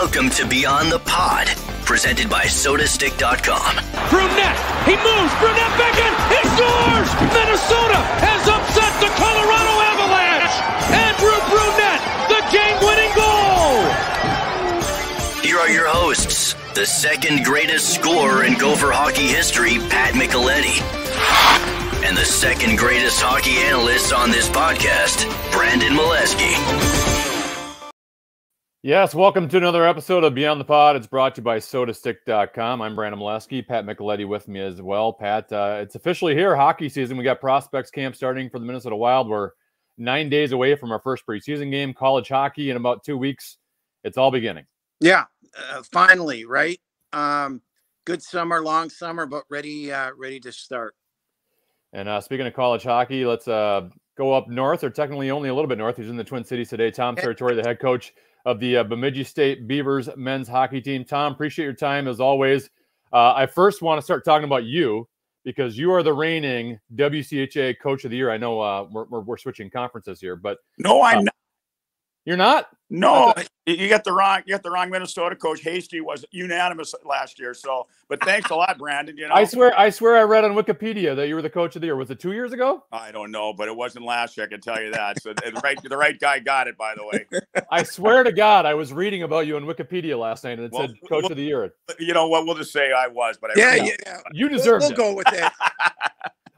Welcome to Beyond the Pod, presented by SodaStick.com. Brunette, he moves, Brunette back in, he scores! Minnesota has upset the Colorado Avalanche! Andrew Brunette, the game-winning goal! Here are your hosts, the second greatest scorer in Gopher hockey history, Pat Micheletti, and the second greatest hockey analyst on this podcast, Brandon Mileski. Yes, welcome to another episode of Beyond the Pod. It's brought to you by SodaStick.com. I'm Brandon Mileski, Pat Micheletti with me as well. Pat, it's officially here, hockey season. We got prospects camp starting for the Minnesota Wild. We're 9 days away from our first preseason game. College hockey in about 2 weeks. It's all beginning. Yeah, finally, right? Good summer, long summer, but ready to start. And speaking of college hockey, let's go up north, or technically only a little bit north. He's in the Twin Cities today. Tom Serratore, the head coach of the Bemidji State Beavers men's hockey team. Tom, appreciate your time as always. I first want to start talking about you because you are the reigning WCHA Coach of the Year. I know we're switching conferences here, but no, I'm not. You're not? No, you got the wrong Minnesota coach. Hasty was unanimous last year. So, but thanks a lot, Brandon. You know, I swear I read on Wikipedia that you were the Coach of the Year. Was it 2 years ago? I don't know, but it wasn't last year. I can tell you that. So the right guy got it, by the way. I swear to God, I was reading about you on Wikipedia last night, and it said Coach of the Year. You know what? We'll just say I was, but Yeah. You deserved it. We'll go with that.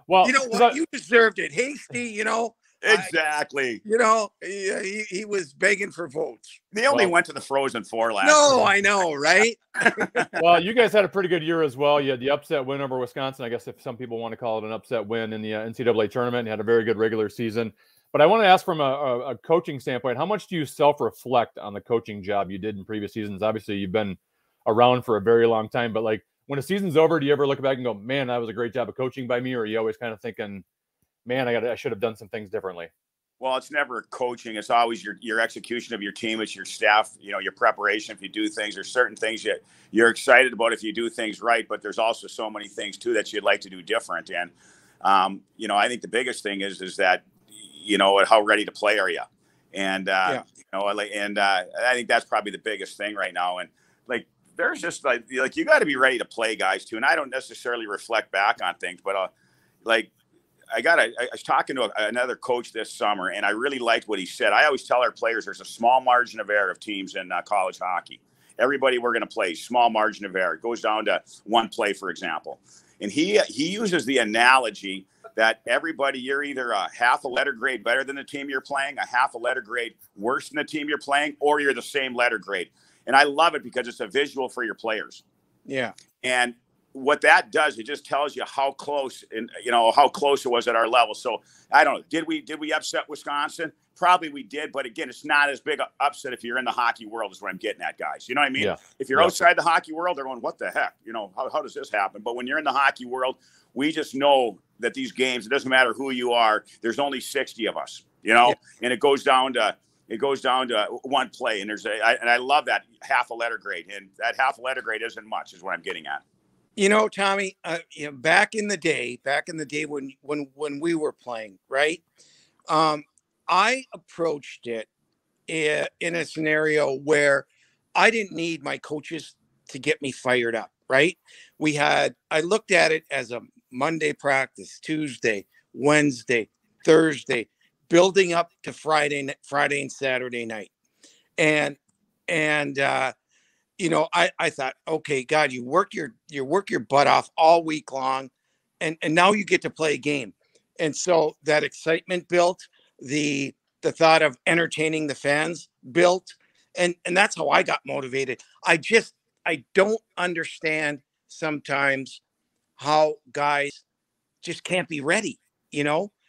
Well, you know what? You deserved it. Hasty, you know. Exactly. He was begging for votes. They only went to the Frozen Four last No, year. I know, right? Well, you guys had a pretty good year as well. You had the upset win over Wisconsin. I guess if some people want to call it an upset win in the NCAA tournament. You had a very good regular season. But I want to ask from a coaching standpoint, how much do you self-reflect on the coaching job you did in previous seasons? Obviously, you've been around for a very long time. But, like, when a season's over, do you ever look back and go, man, that was a great job of coaching by me? Or are you always kind of thinking, man, I should have done some things differently? Well, it's never coaching. It's always your execution of your team. It's your staff, your preparation. If you do things, there's certain things you're excited about if you do things right, but there's also so many things too that you'd like to do different. And, I think the biggest thing is that, how ready to play are you? And, I think that's probably the biggest thing right now. And there's just like you got to be ready to play, guys, too. And I don't necessarily reflect back on things, but I was talking to another coach this summer, and I really liked what he said. I always tell our players there's a small margin of error of teams in college hockey. Everybody we're going to play, small margin of error. It goes down to one play, for example. And he uses the analogy that everybody, you're either a half a letter grade better than the team you're playing, a half a letter grade worse than the team you're playing, or you're the same letter grade. And I love it because it's a visual for your players. Yeah. And what that does, it just tells you how close how close it was at our level. So I don't know. Did we upset Wisconsin? Probably we did. But again, it's not as big an upset if you're in the hockey world is what I'm getting at, guys. You know what I mean? Yeah. If you're outside the hockey world, they're going, what the heck? How does this happen? But when you're in the hockey world, we just know that these games, it doesn't matter who you are. There's only 60 of us, and it goes down to one play. And I love that half a letter grade. And that half a letter grade isn't much is what I'm getting at. Tommy, back in the day when we were playing, right? I approached it in a scenario where I didn't need my coaches to get me fired up, right? I looked at it as a Monday practice, Tuesday, Wednesday, Thursday, building up to Friday and Saturday night. And I thought, okay, God, you work your butt off all week long, and now you get to play a game. And so that excitement built, the thought of entertaining the fans built, and that's how I got motivated. I don't understand sometimes how guys just can't be ready,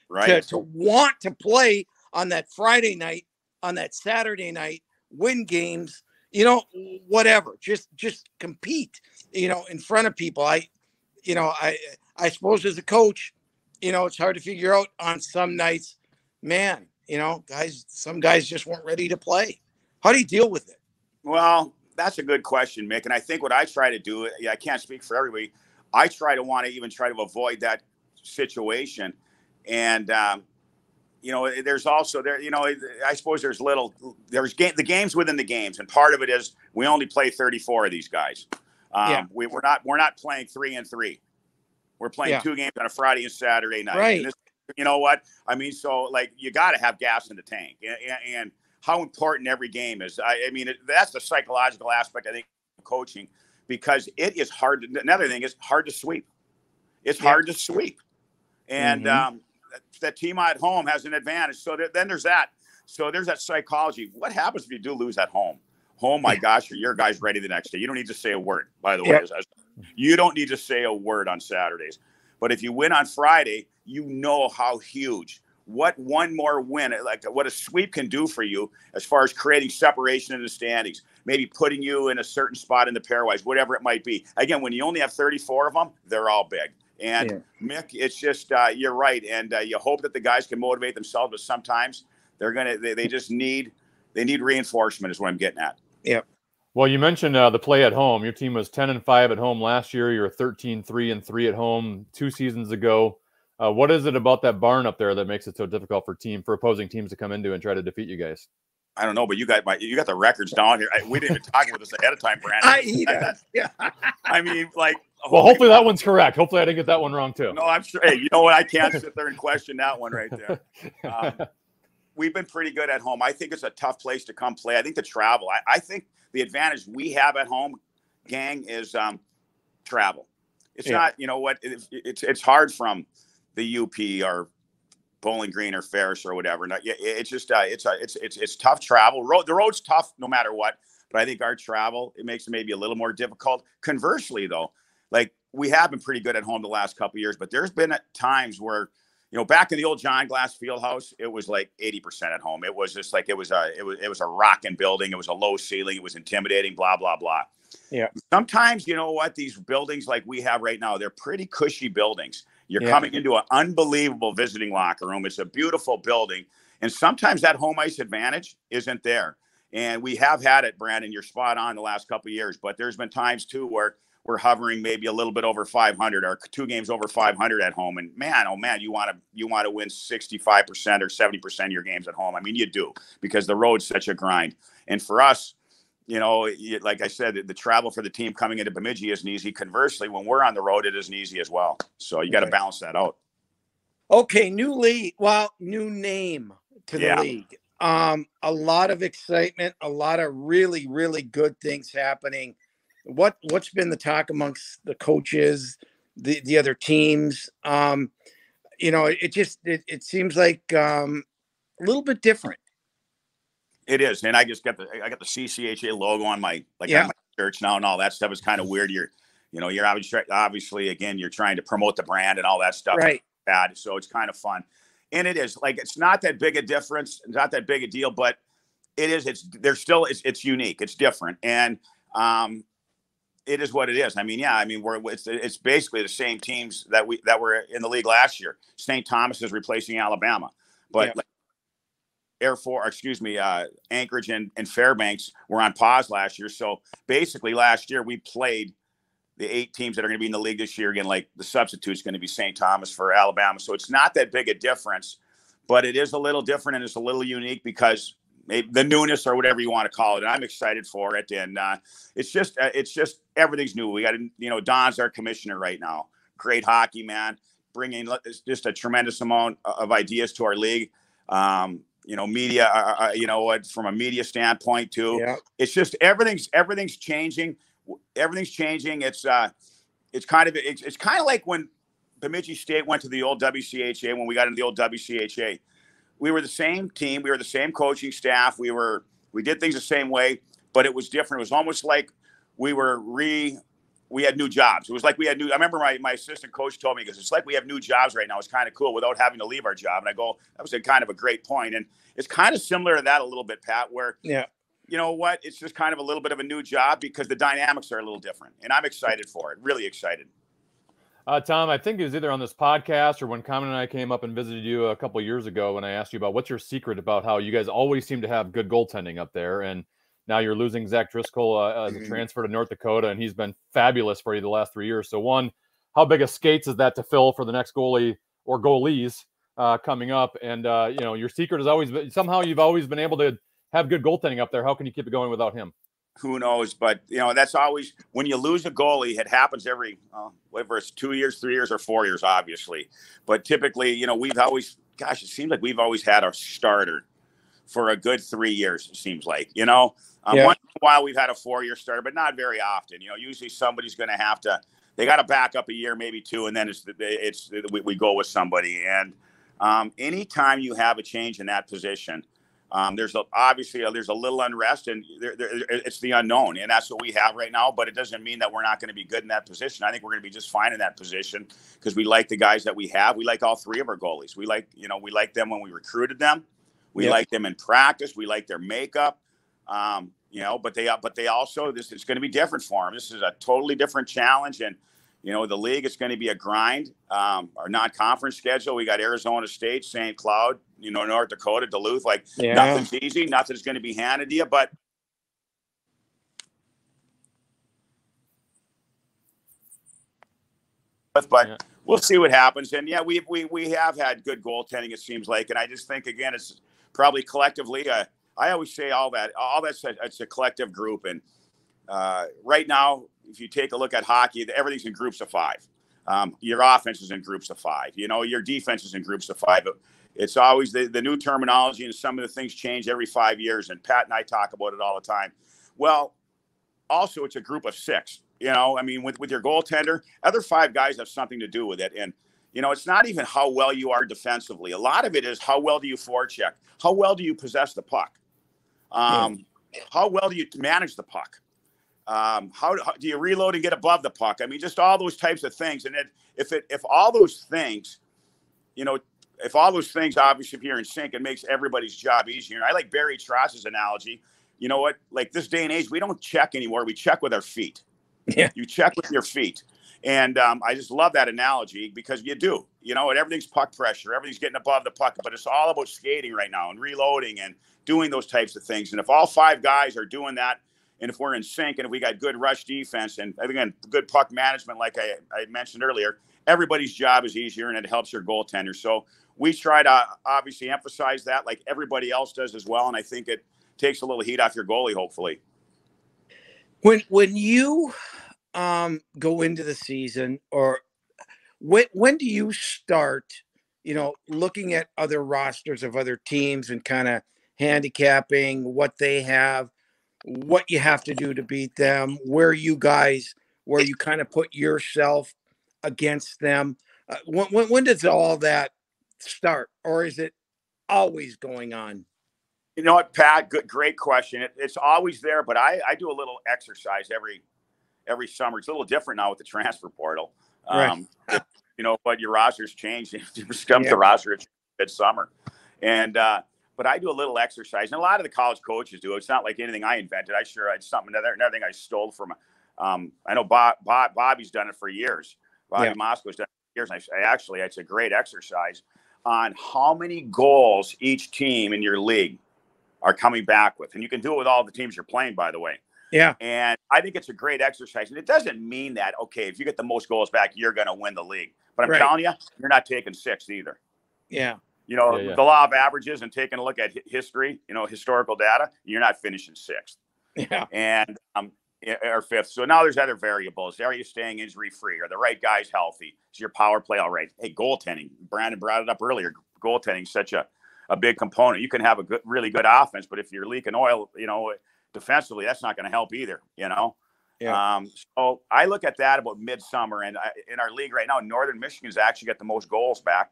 right? To want to play on that Friday night, on that Saturday night, win games. Whatever, just compete, in front of people. I suppose as a coach, it's hard to figure out on some nights, man, some guys just weren't ready to play. How do you deal with it? Well, that's a good question, Mick. And I think what I try to do, I can't speak for everybody. I try to avoid that situation. And, there's also there, I suppose there's the games within the games. And part of it is we only play 34 of these guys. We're not playing 3 and 3. We're playing 2 games on a Friday and Saturday night. Right. And this, you know what? I mean, so like you got to have gas in the tank, and how important every game is. That's the psychological aspect, I think, of coaching, because it is hard. Another thing is hard to sweep. It's hard to sweep. And that team at home has an advantage. So then there's that. So there's that psychology. What happens if you do lose at home? Oh my gosh, your guy's ready the next day. You don't need to say a word, by the way. You don't need to say a word on Saturdays. But if you win on Friday, you know how huge. What one more win, like what a sweep can do for you as far as creating separation in the standings, maybe putting you in a certain spot in the pairwise, whatever it might be. Again, when you only have 34 of them, they're all big. And Mick, it's just, you're right. And you hope that the guys can motivate themselves, but sometimes they just need reinforcement is what I'm getting at. Yeah. Well, you mentioned the play at home. Your team was 10-5 at home last year. You're 13-3-3 at home 2 seasons ago. What is it about that barn up there that makes it so difficult for opposing teams to come into and try to defeat you guys? I don't know, but you got the records down here. We didn't even talk about this ahead of time, Brandon. I mean, like. Well, hopefully that one's correct. Hopefully I didn't get that one wrong too. No, I'm sure. Hey, you know what? I can't sit there and question that one right there. We've been pretty good at home. I think it's a tough place to come play. I think the travel. I think the advantage we have at home, gang, is travel. It's not. You know what? It's hard from the UP or Bowling Green or Ferris or whatever. It's just it's tough travel. The road's tough no matter what. But I think our travel, it makes it maybe a little more difficult. Conversely, though, like we have been pretty good at home the last couple of years, but there's been times where, back in the old John Glass Fieldhouse, it was like 80% at home. It was just like it was a rocking building. It was a low ceiling. It was intimidating. Blah blah blah. Yeah. Sometimes you know what, these buildings like we have right now, they're pretty cushy buildings. You're coming into an unbelievable visiting locker room. It's a beautiful building, and sometimes that home ice advantage isn't there. And we have had it, Brandon. You're spot on the last couple of years, but there's been times too where we're hovering maybe a little bit over 500 or 2 games over 500 at home. And man, oh man, you want to win 65% or 70% of your games at home. I mean, you do, because the road's such a grind. And for us, like I said, the travel for the team coming into Bemidji isn't easy. Conversely, when we're on the road, it isn't easy as well. So you got to balance that out. Okay, new league. Well, new name to the league. A lot of excitement, a lot of really, really good things happening. What's been the talk amongst the coaches, the other teams? It seems like a little bit different. It is, and I got the CCHA logo on my on my shirts now, and all that stuff is kind of weird. You're obviously again you're trying to promote the brand and all that stuff, right? So it's kind of fun. And it is like, it's not that big a difference, not that big a deal, but it is, it's unique. It's different. And it is what it is. I mean, it's basically the same teams that were in the league last year. St. Thomas is replacing Alabama, but Anchorage and Fairbanks were on pause last year. So basically last year we played the 8 teams that are going to be in the league this year. Again, like the substitute's going to be St. Thomas for Alabama. So it's not that big a difference, but it is a little different and it's a little unique because maybe the newness or whatever you want to call it. And I'm excited for it. And it's just everything's new. We got, Don's our commissioner right now. Great hockey, man. Bringing just a tremendous amount of ideas to our league. Media, from a media standpoint too. Yeah. It's just everything's changing. Everything's changing. It's kind of like when Bemidji State went to the old WCHA. When we got into the old WCHA, we were the same team. We were the same coaching staff. We did things the same way, but it was different. It was almost like we had new jobs. It was like we had new. I remember my assistant coach told me, because it's like we have new jobs right now. It's kind of cool without having to leave our job. And I go, that was kind of a great point. And it's kind of similar to that a little bit, Pat, where you know what? It's just kind of a little bit of a new job because the dynamics are a little different. And I'm excited for it. Really excited. Tom, I think it was either on this podcast or when Common and I came up and visited you a couple of years ago when I asked you about what's your secret about how you guys always seem to have good goaltending up there. And now you're losing Zach Driscoll as a transfer to North Dakota, and he's been fabulous for you the last 3 years. So one, how big a skates is that to fill for the next goalie or goalies? coming up. And your secret has always been, somehow you've always been able to have good goaltending up there. How can you keep it going without him? Who knows? But that's always, when you lose a goalie, it happens every whether it's 2 years, 3 years, or 4 years, obviously. But typically, we've always, it seems like we've always had our starter for a good 3 years. It seems like, once in a while we've had a 4-year starter, but not very often. Usually somebody's going to have to, they got to back up a year, maybe two, and then we go with somebody. And anytime you have a change in that position, there's a little unrest, and it's the unknown, and that's what we have right now. But it doesn't mean that we're not going to be good in that position. I think we're going to be just fine in that position because we like the guys that we have. We like all three of our goalies. We like them when we recruited them. We like them in practice. We like their makeup. But they also, it's going to be different for them. This is a totally different challenge, and the league is going to be a grind. Our non-conference schedule, we got Arizona State, St. Cloud, North Dakota, Duluth. Nothing's easy. Nothing's going to be handed to you. But we'll see what happens. And we have had good goaltending, it seems like. And I just think, again, it's probably collectively. I always say it's a collective group. And right now, if you take a look at hockey, everything's in groups of 5. Your offense is in groups of 5. Your defense is in groups of 5. It's always the new terminology, and some of the things change every 5 years. And Pat and I talk about it all the time. Well, also, it's a group of 6. With your goaltender, other 5 guys have something to do with it. And it's not even how well you are defensively. A lot of it is how well do you forecheck? How well do you possess the puck? How well do you manage the puck? How do you reload and get above the puck? Just all those types of things. And if all those things, obviously, if you're in sync, it makes everybody's job easier. And I like Barry Tross's analogy. You know what? Like this day and age, we don't check anymore. We check with our feet. Yeah. You check with your feet. And I just love that analogy because you do, and everything's puck pressure. Everything's getting above the puck, but it's all about skating right now and reloading and doing those types of things. And if all 5 guys are doing that, and if we're in sync, and if we got good rush defense and, again, good puck management, like I mentioned earlier, everybody's job is easier, and it helps your goaltender. So we try to obviously emphasize that like everybody else does as well, and I think it takes a little heat off your goalie, hopefully. When you go into the season, or when do you start, looking at other rosters of other teams and kind of handicapping what they have, what you have to do to beat them, where you kind of put yourself against them? When does all that start, or is it always going on? You know what, Pat? Great question. It's always there, but I do a little exercise every summer. It's a little different now with the transfer portal. Right. But your roster's changed. You come to the roster it's summer. And but I do a little exercise, and a lot of the college coaches do. It's not like anything I invented. It's another thing I stole from. I know Bobby's done it for years. Bobby Mosco's done it for years. And it's a great exercise on how many goals each team in your league are coming back with, and you can do it with all the teams you're playing, by the way. Yeah. And I think it's a great exercise, and it doesn't mean that if you get the most goals back, you're going to win the league. But I'm telling you, you're not taking 6th either. Yeah. The law of averages and taking a look at history, historical data, you're not finishing 6th. Yeah. And or 5th. So now there's other variables. Are you staying injury free? Are the right guys healthy? Is your power play all right? Hey, goaltending. Brandon brought it up earlier. Goaltending is such a big component. You can have a really good offense, but if you're leaking oil, defensively, that's not going to help either. Yeah. So I look at that about midsummer, and in our league right now, Northern Michigan's actually got the most goals back.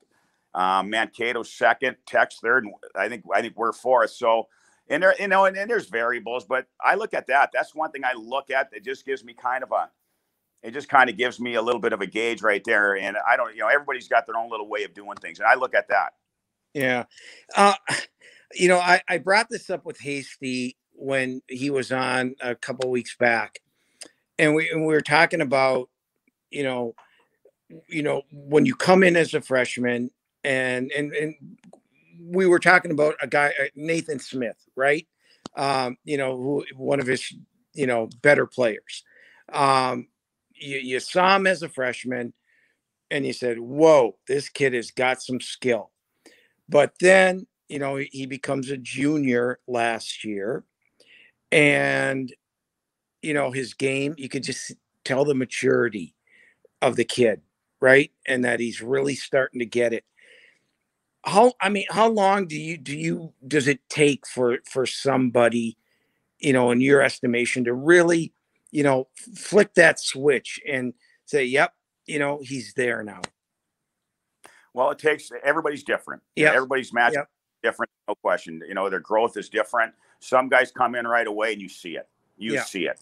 Mankato's 2nd, Tech's 3rd, and I think we're 4th. So, and there's variables, but I look at that. That's one thing I look at. It just gives me gives me a little bit of a gauge right there. And I don't, everybody's got their own little way of doing things, and I look at that. Yeah. I brought this up with Hasty when he was on a couple of weeks back, and we were talking about, when you come in as a freshman, and we were talking about a guy, Nathan Smith, right? Who one of his, better players. You saw him as a freshman, and you said, "Whoa, this kid has got some skill." But then, he becomes a junior last year, and, his game, you could just tell the maturity of the kid, right? And that he's really starting to get it. How long does it take for somebody, in your estimation, to really, flick that switch and say, yep, he's there now? Well, everybody's different. Yeah. Everybody's match different, no question. Their growth is different. Some guys come in right away and you see it. See it.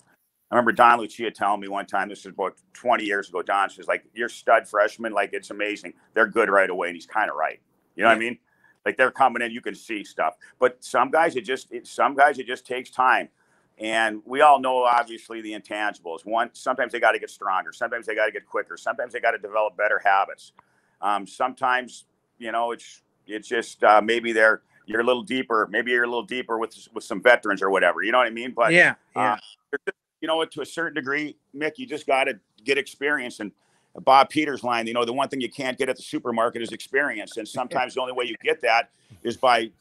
I remember Don Lucia telling me one time, this is about 20 years ago, Don says, like, you're stud freshman, like, it's amazing. They're good right away. And he's kind of right. You know what I mean? Like, they're coming in, you can see stuff. But some guys, it just takes time. And we all know, obviously, the intangibles. Sometimes they got to get stronger. Sometimes they got to get quicker. Sometimes they got to develop better habits. Sometimes, it's just maybe you're a little deeper. Maybe you're a little deeper with some veterans or whatever. You know what I mean? But to a certain degree, Mick, you just got to get experience. And Bob Peters' line, the one thing you can't get at the supermarket is experience. And sometimes the only way you get that is by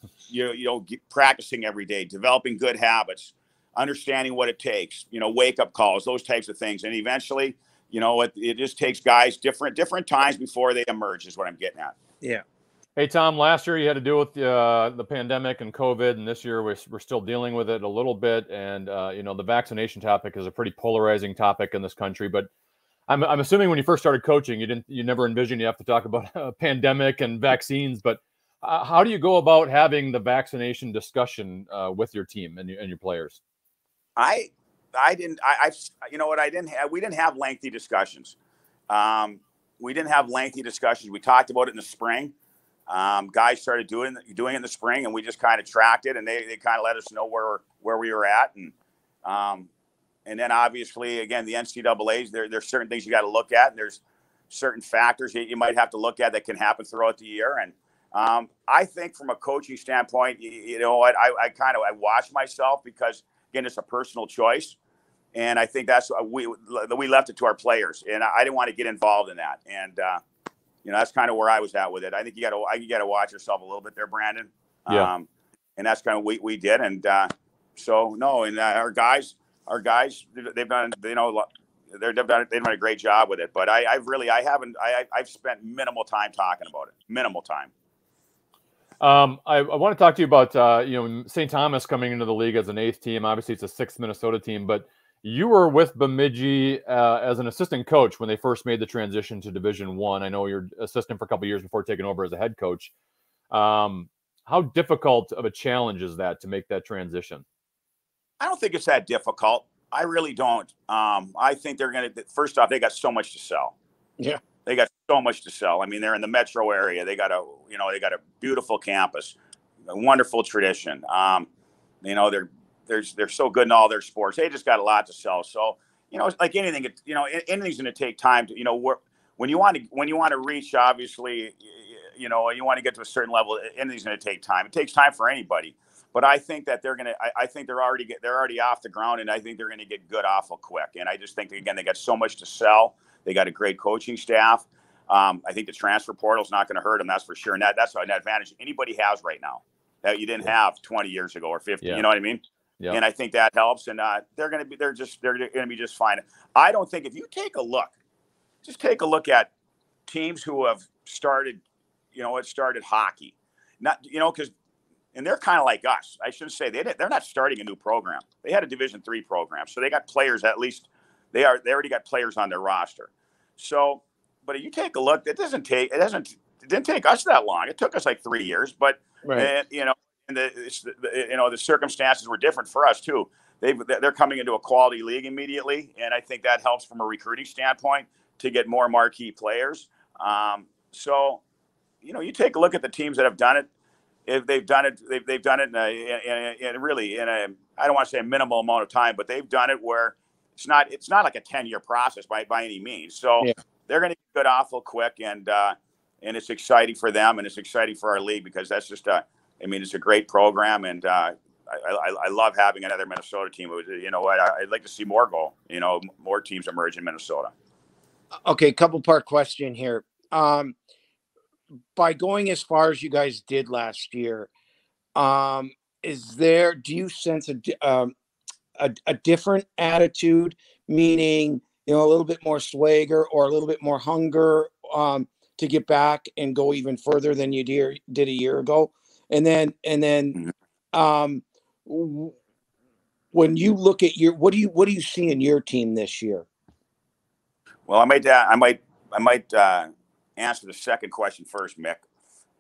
practicing every day, developing good habits, understanding what it takes. Wake up calls, those types of things, and eventually. It just takes guys different times before they emerge is what I'm getting at. Yeah. Hey, Tom, last year you had to deal with the pandemic and COVID, and this year we're still dealing with it a little bit. And, the vaccination topic is a pretty polarizing topic in this country. But I'm assuming when you first started coaching, you never envisioned you have to talk about a pandemic and vaccines. But how do you go about having the vaccination discussion with your team and your players? We didn't have lengthy discussions. We talked about it in the spring. Guys started doing it in the spring, and we just kind of tracked it, and they kind of let us know where we were at. And then obviously, again, the NCAA's, there's certain things you got to look at, and there's certain factors that you might have to look at that can happen throughout the year. And I think from a coaching standpoint, I watch myself because, again, it's a personal choice. And I think that's we left it to our players, and I didn't want to get involved in that. And that's kind of where I was at with it. I think you got to watch yourself a little bit there, Brandon. Yeah. And that's kind of what we did. And our guys, they've done a great job with it. But I've spent minimal time talking about it. Minimal time. I want to talk to you about St. Thomas coming into the league as an 8th team. Obviously, it's a 6th Minnesota team, but you were with Bemidji as an assistant coach when they first made the transition to Division I. I know you're assistant for a couple of years before taking over as a head coach. How difficult of a challenge is that to make that transition? I don't think it's that difficult. I really don't. I think first off, they got so much to sell. Yeah. They got so much to sell. I mean, they're in the metro area. They got a beautiful campus, a wonderful tradition. They're so good in all their sports. They just got a lot to sell. So, it's like anything, anything's going to take time to, when you want to reach, obviously, you want to get to a certain level, anything's going to take time. It takes time for anybody. But I think that I think they're already off the ground, and I think they're going to get good awful quick. And I just think, again, they got so much to sell. They got a great coaching staff. I think the transfer portal is not going to hurt them. That's for sure. And that's an advantage anybody has right now that you didn't have 20 years ago or 50. Yeah. You know what I mean? Yeah. And I think that helps. And they're going to be just fine. I don't think if you take a look at teams who have started, started hockey, and they're kind of like us. I shouldn't say they're not starting a new program. They had a Division III program, so they got players. At least they already got players on their roster. So, but if you take a look, it didn't take us that long. It took us like 3 years, but right. And the circumstances were different for us too. They're coming into a quality league immediately, and I think that helps from a recruiting standpoint to get more marquee players. So, you take a look at the teams that have done it. If they've done it, they've done it in a I don't want to say a minimal amount of time, but they've done it where it's not like a 10-year process by any means. So they're going to get good awful quick, and it's exciting for them, and it's exciting for our league because that's just it's a great program, and I love having another Minnesota team. I'd like to see more more teams emerge in Minnesota. Okay, couple part question here. by going as far as you guys did last year, do you sense a different attitude, meaning, a little bit more swagger or a little bit more hunger to get back and go even further than you did a year ago? And then when you look at what do you see in your team this year? Well, I might answer the second question first, Mick.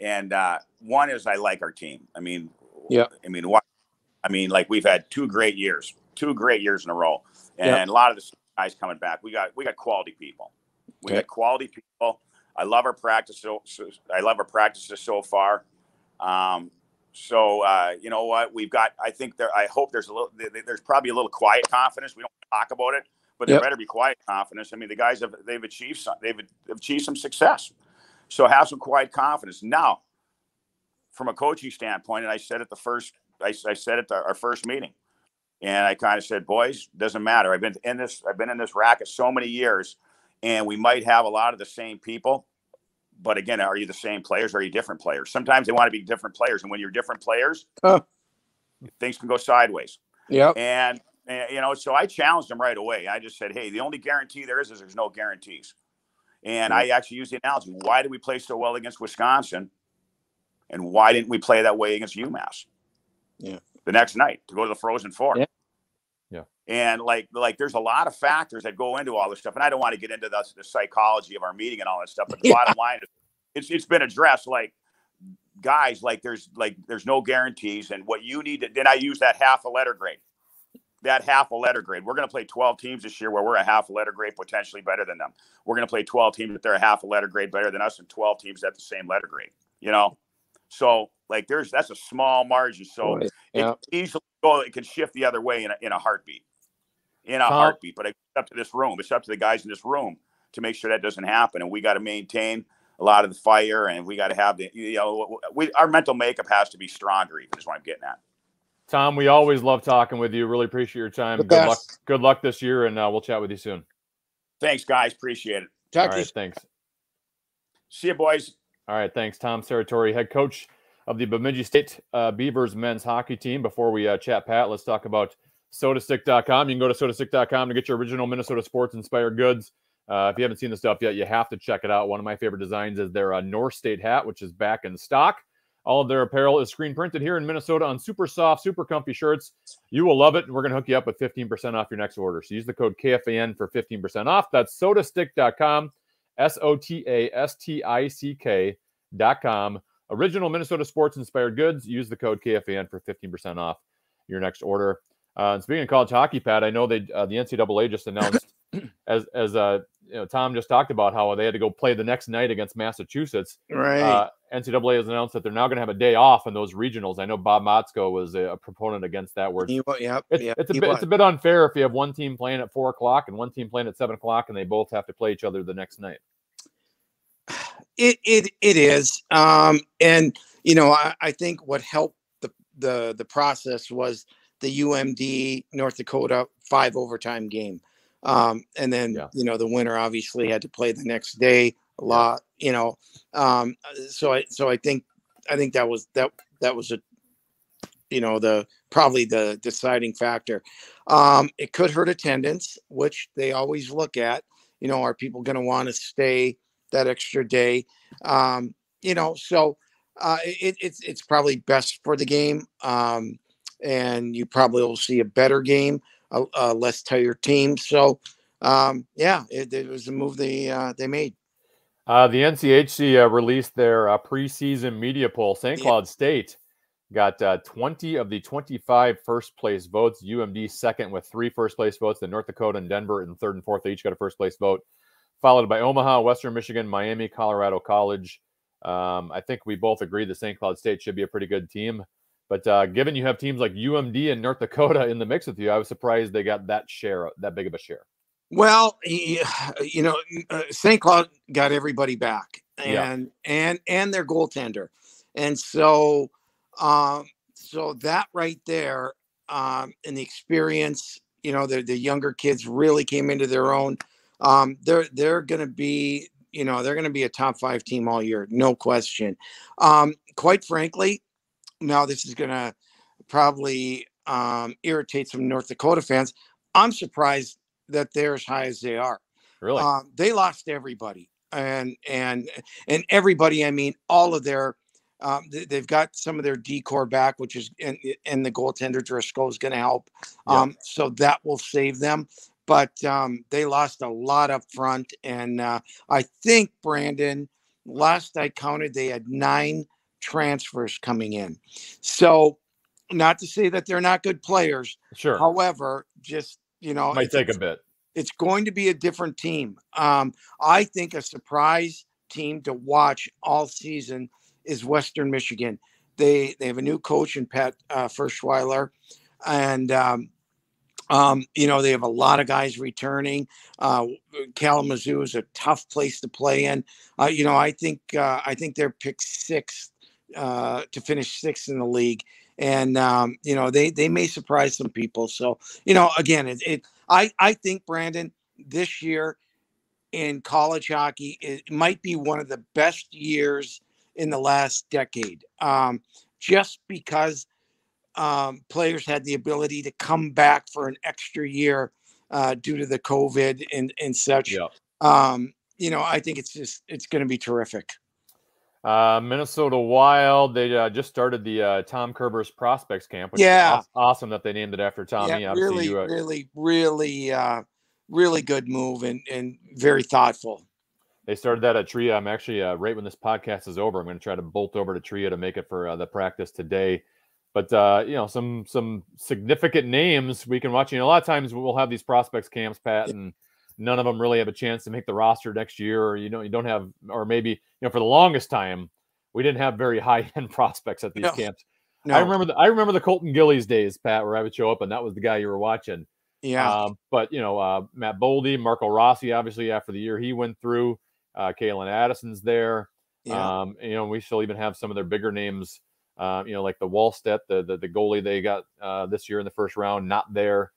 And one is I like our team. I mean, like we've had two great years in a row, and a lot of the guys coming back. We got quality people. We got quality people. I love our practice. I love our practices so far. You know what we've got. I hope there's probably a little quiet confidence. We don't talk about it, but there better be quiet confidence. I mean, the guys they've achieved some success. So have some quiet confidence. Now, from a coaching standpoint, and I said at our first meeting, and I kind of said, boys, doesn't matter. I've been in this racket so many years, and we might have a lot of the same people. But again, are you the same players? Or are you different players? Sometimes they want to be different players. And when you're different players, things can go sideways. Yeah. And, so I challenged them right away. I just said, hey, the only guarantee there is there's no guarantees. And I actually used the analogy. Why did we play so well against Wisconsin? And why didn't we play that way against UMass? Yeah. The next night to go to the Frozen Four. Yeah. And like there's a lot of factors that go into all this stuff. And I don't want to get into the psychology of our meeting and all that stuff. But the bottom line is it's been addressed. Like, guys, there's no guarantees. And what you need to, then I use that half a letter grade. We're going to play 12 teams this year where we're a half a letter grade, potentially better than them. We're going to play 12 teams that they're a half a letter grade better than us, and 12 teams at the same letter grade, So that's a small margin. So it can easily it can shift the other way in a heartbeat. But it's up to this room. It's up to the guys in this room to make sure that doesn't happen. And we got to maintain a lot of the fire, and we got to have our mental makeup has to be stronger. Even is what I'm getting at. Tom, we always love talking with you. Really appreciate your time. Good luck this year, and we'll chat with you soon. Thanks, guys. Appreciate it. All right, thanks. See you, boys. All right, thanks. Tom Serratore, head coach of the Bemidji State Beavers men's hockey team. Before we chat, Pat, let's talk about sodastick.com. You can go to sodastick.com to get your original Minnesota sports inspired goods. If you haven't seen the stuff yet, you have to check it out. One of my favorite designs is their North State hat, which is back in stock. All of their apparel is screen printed here in Minnesota on super soft, super comfy shirts. You will love it, and we're going to hook you up with 15% off your next order. So use the code KFAN for 15% off. That's sodastick.com, sodastick.com. Original Minnesota sports inspired goods. Use the code KFAN for 15% off your next order. And speaking of college hockey, Pat, I know the NCAA just announced, as Tom just talked about, how they had to go play the next night against Massachusetts. Right. NCAA has announced that they're now going to have a day off in those regionals. I know Bob Motzko was a proponent against that. Where it's a bit unfair if you have one team playing at 4:00 and one team playing at 7:00, and they both have to play each other the next night. It is, and I think what helped the process was the UMD North Dakota 5 overtime game. And then, the winner obviously had to play the next day a lot, so I think that was probably the deciding factor. It could hurt attendance, which they always look at, are people going to want to stay that extra day? It's probably best for the game. And you probably will see a better game, a less tired team. So, it was a move they made. The NCHC released their preseason media poll. St. Cloud State got 20 of the 25 first-place votes. UMD second with 3 first-place votes. Then North Dakota and Denver in third and fourth. They each got a first-place vote, followed by Omaha, Western Michigan, Miami, Colorado College. I think we both agree that St. Cloud State should be a pretty good team. But given you have teams like UMD and North Dakota in the mix with you, I was surprised they got that big of a share. Well, St. Cloud got everybody back, and their goaltender, and so that right there, and the experience, the younger kids really came into their own. They're going to be they're going to be a top 5 team all year, no question. Quite frankly, now this is going to probably irritate some North Dakota fans. I'm surprised that they're as high as they are. Really? They lost everybody, and everybody. I mean, all of their. They've got some of their decor back, which is and the goaltender Driscoll is going to help. So that will save them. But they lost a lot up front, and I think, Brandon, last I counted, they had 9 transfers coming in. So, not to say that they're not good players. Sure. However, just might take a bit. It's going to be a different team. I think a surprise team to watch all season is Western Michigan. They have a new coach in Pat Ferschweiler, and they have a lot of guys returning. Kalamazoo is a tough place to play in. I think they're picked 6th to finish 6th in the league, and they may surprise some people. So again, I think, Brandon, this year in college hockey, it might be one of the best years in the last decade, just because players had the ability to come back for an extra year due to the COVID and such. Yeah. I think it's going to be terrific. Minnesota Wild, they just started the Tom Kerber's prospects camp, which is awesome that they named it after Tommy. Yeah, really good move and very thoughtful. They started that at Tria. I'm actually right when this podcast is over, I'm going to try to bolt over to Tria to make it for the practice today. But some significant names we can watch. A lot of times we'll have these prospects camps, Pat, and none of them really have a chance to make the roster next year, or you don't have, or maybe for the longest time we didn't have very high-end prospects at these camps. No. I remember the Colton Gillies days, Pat, where I would show up and that was the guy you were watching. Yeah. But Matt Boldy, Marco Rossi, obviously after the year he went through, Kalen Addison's there. Yeah. We still even have some of their bigger names. Like the Wallstedt, the goalie they got this year in the first round, not there.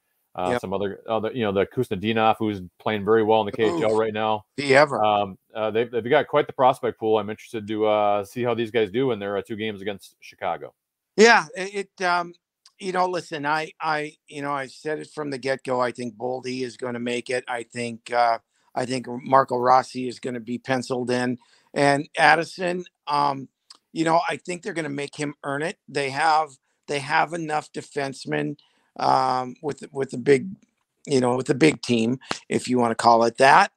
Some other, the Kusnedinov, who's playing very well in the KHL right now. They've got quite the prospect pool. I'm interested to see how these guys do in their 2 games against Chicago. Yeah, listen, I said it from the get-go. I think Boldy is going to make it. I think Marco Rossi is going to be penciled in, and Addison. I think they're going to make him earn it. They have enough defensemen with the big team, if you want to call it that,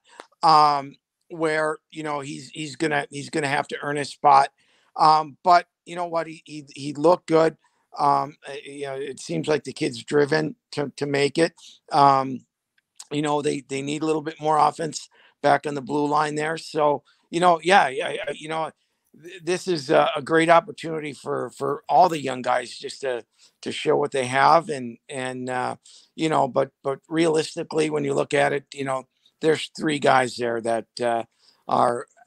where he's gonna have to earn his spot. But you know what, he looked good. It seems like the kid's driven to make it. They need a little bit more offense back on the blue line there. So this is a great opportunity for all the young guys just to show what they have, but realistically, when you look at it, there's 3 guys there that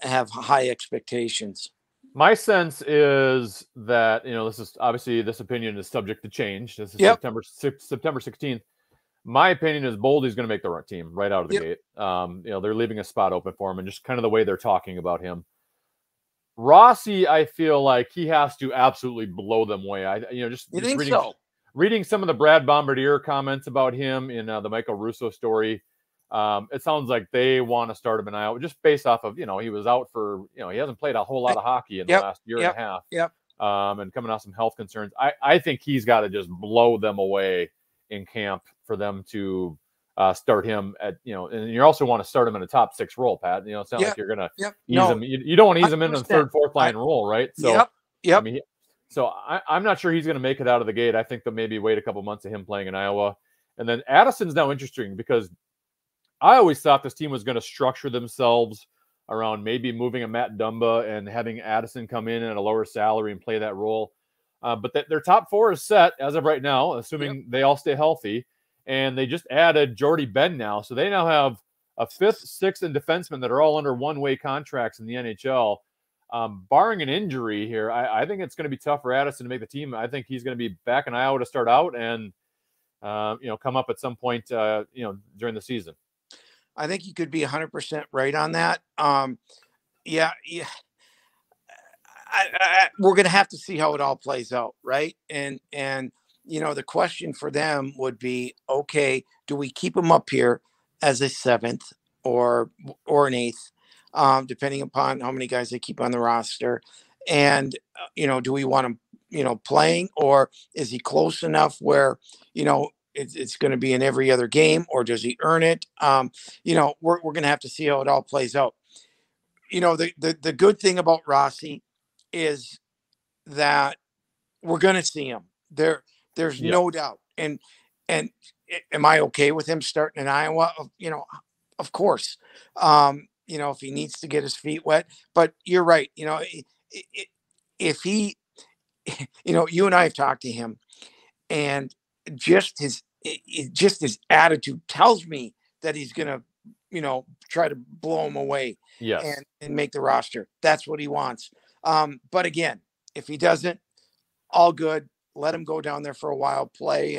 have high expectations. My sense is that this is obviously, this opinion is subject to change. This is September 16th. My opinion is Boldy's going to make the team right out of the gate. They're leaving a spot open for him, and just kind of the way they're talking about him. Rossi, I feel like he has to absolutely blow them away. Reading some of the Brad Bombardier comments about him in the Michael Russo story, it sounds like they want to start him in Iowa, just based off of, he was out for, he hasn't played a whole lot of hockey in the last year and a half. And coming off some health concerns. I think he's got to just blow them away in camp for them to start him at, and you also want to start him in a top 6 role, Pat. It's not like you're going to ease him. You don't want to ease him in a 3rd, 4th line role, right? So, I mean, I'm not sure he's going to make it out of the gate. I think that maybe wait a couple months of him playing in Iowa. And then Addison's now interesting because I always thought this team was going to structure themselves around maybe moving a Matt Dumba and having Addison come in at a lower salary and play that role. But their top 4 is set as of right now, assuming they all stay healthy. And they just added Jordy Ben now. So they now have a 5th, 6th, and defenseman that are all under one-way contracts in the NHL. Barring an injury here, I think it's going to be tough for Addison to make the team. I think he's going to be back in Iowa to start out and, come up at some point, during the season. I think you could be 100% right on that. Yeah. We're going to have to see how it all plays out, right? And the question for them would be, okay, do we keep him up here as a 7th or an 8th, depending upon how many guys they keep on the roster? And do we want him, playing, or is he close enough where it's going to be in every other game, or does he earn it? We're going to have to see how it all plays out. The good thing about Rossi is that we're going to see him there. There's no doubt. And am I okay with him starting in Iowa? Of course. If he needs to get his feet wet, but you're right. If he, you and I have talked to him, and just his attitude tells me that he's going to, try to blow him away. Yes. And make the roster. That's what he wants. But again, if he doesn't, all good. Let him go down there for a while, play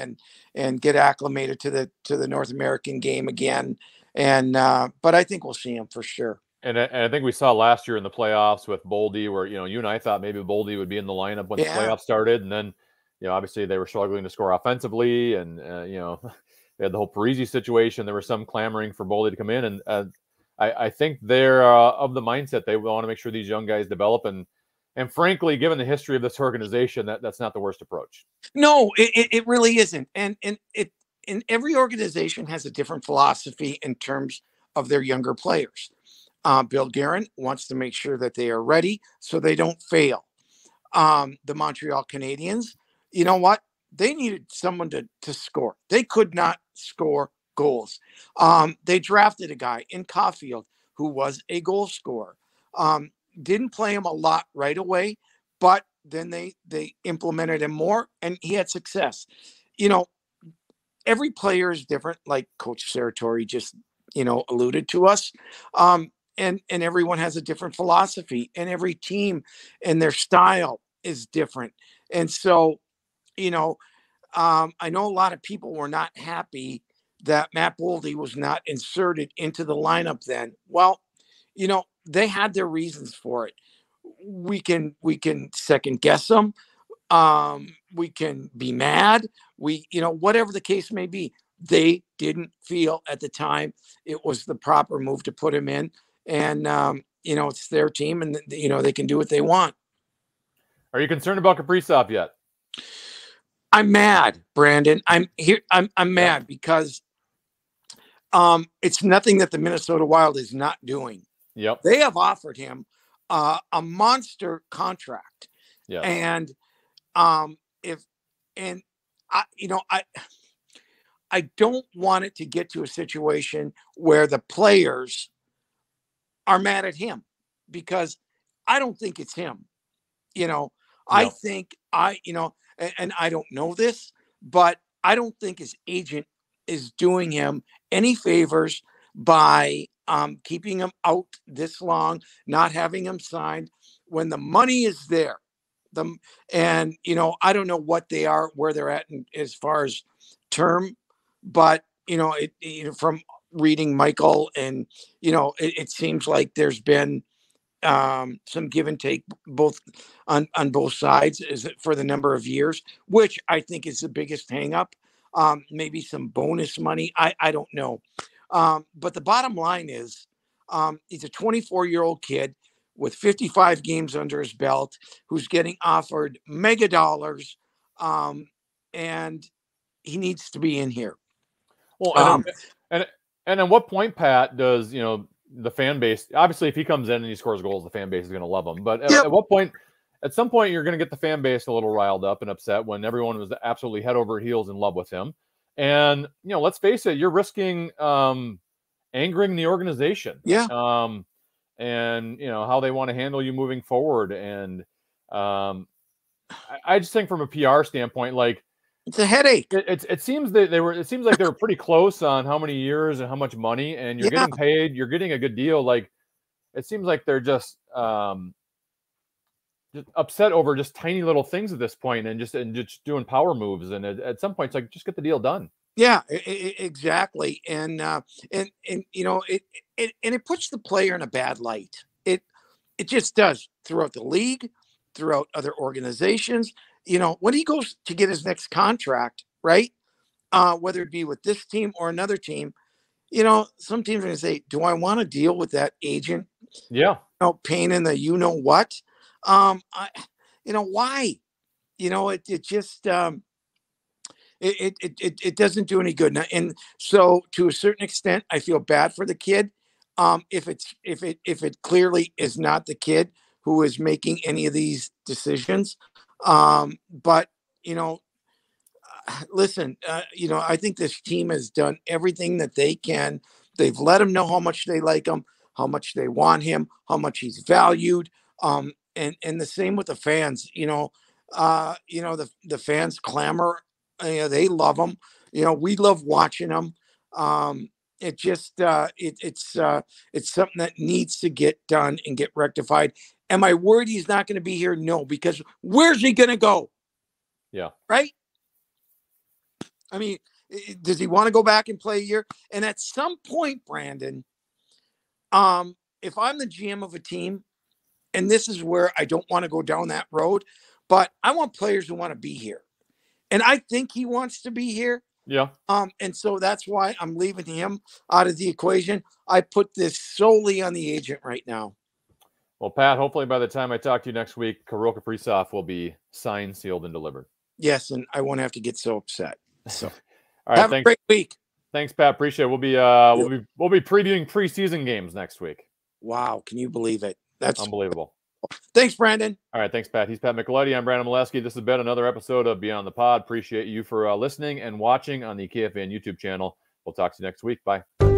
and get acclimated to the North American game again. And but I think we'll see him for sure. And I think we saw last year in the playoffs with Boldy, where you and I thought maybe Boldy would be in the lineup when the playoffs started, and then obviously they were struggling to score offensively, and they had the whole Parisi situation. There was some clamoring for Boldy to come in, and I think they're of the mindset they want to make sure these young guys develop, and frankly, given the history of this organization, that's not the worst approach. No, it really isn't, and every organization has a different philosophy in terms of their younger players. Bill Guerin wants to make sure that they are ready so they don't fail. The Montreal Canadiens, you know what? They needed someone to score. They could not score goals. They drafted a guy in Caulfield who was a goal scorer. Didn't play him a lot right away, but then they implemented him more, and he had success. Every player is different, like Coach Serratore just alluded to us. And everyone has a different philosophy, and every team and their style is different. And so, I know a lot of people were not happy that Matt Boldy was not inserted into the lineup then. Well, they had their reasons for it. We can second guess them. We can be mad. Whatever the case may be, they didn't feel at the time it was the proper move to put him in. And, it's their team, and, they can do what they want. Are you concerned about Kaprizov yet? I'm mad, Brandon. I'm mad because it's nothing that the Minnesota Wild is not doing. Yep. They have offered him a monster contract. Yeah. And I don't want it to get to a situation where the players are mad at him, because I don't think it's him. No. I think and I don't know this, but I don't think his agent is doing him any favors by keeping him out this long, not having him signed when the money is there. I don't know what they are, where they're at as far as term, but from reading Michael, and it seems like there's been some give and take both on both sides for the number of years, which I think is the biggest hang up. Maybe some bonus money. I don't know. But the bottom line is he's a 24-year-old kid with 55 games under his belt who's getting offered mega dollars. And he needs to be in here. Well, and at what point, Pat, does, the fan base, obviously if he comes in and he scores goals, the fan base is going to love him. But at what point, at some point, you're going to get the fan base a little riled up and upset when everyone was absolutely head over heels in love with him. And, let's face it, you're risking angering the organization. Yeah. And, how they want to handle you moving forward. And I just think from a PR standpoint, like, it's a headache. It seems that it seems like they were pretty close on how many years and how much money, and you're getting paid, you're getting a good deal. Like, it seems like they're just upset over just tiny little things at this point, and just doing power moves. And at some point, it's like, just get the deal done. Yeah, exactly. And you know, it puts the player in a bad light. It just does throughout the league, throughout other organizations. You know, when he goes to get his next contract, right? Whether it be with this team or another team, you know, some teams are going to say, "Do I want to deal with that agent? Yeah. You know, pain in the you know what? You know why? You know, it just it doesn't do any good. And so, to a certain extent, I feel bad for the kid. If it clearly is not the kid who is making any of these decisions, but you know, listen, you know, I think this team has done everything that they can. They've let him know how much they like him, how much they want him, how much he's valued. And the same with the fans. You know, the fans clamor. You know, they love him. You know, we love watching him. It just it's something that needs to get done and get rectified. Am I worried he's not going to be here? No, because where's he going to go? Yeah. Right. I mean, does he want to go back and play a year? And at some point, Brandon, if I'm the GM of a team, and this is where I don't want to go down that road, but I want players who want to be here. And I think he wants to be here. Yeah. And so that's why I'm leaving him out of the equation. I put this solely on the agent right now. Well, Pat, hopefully by the time I talk to you next week, Kirill Kaprizov will be signed, sealed, and delivered. Yes, and I won't have to get so upset. So, all right, have a great week. Thanks, Pat. Appreciate it. We'll be previewing preseason games next week. Wow, can you believe it? That's unbelievable. Thanks, Brandon. All right, thanks, Pat. He's Pat Micheletti. I'm Brandon Mileski. This has been another episode of Beyond the Pod. Appreciate you for listening and watching on the KFAN YouTube channel. We'll talk to you next week. Bye.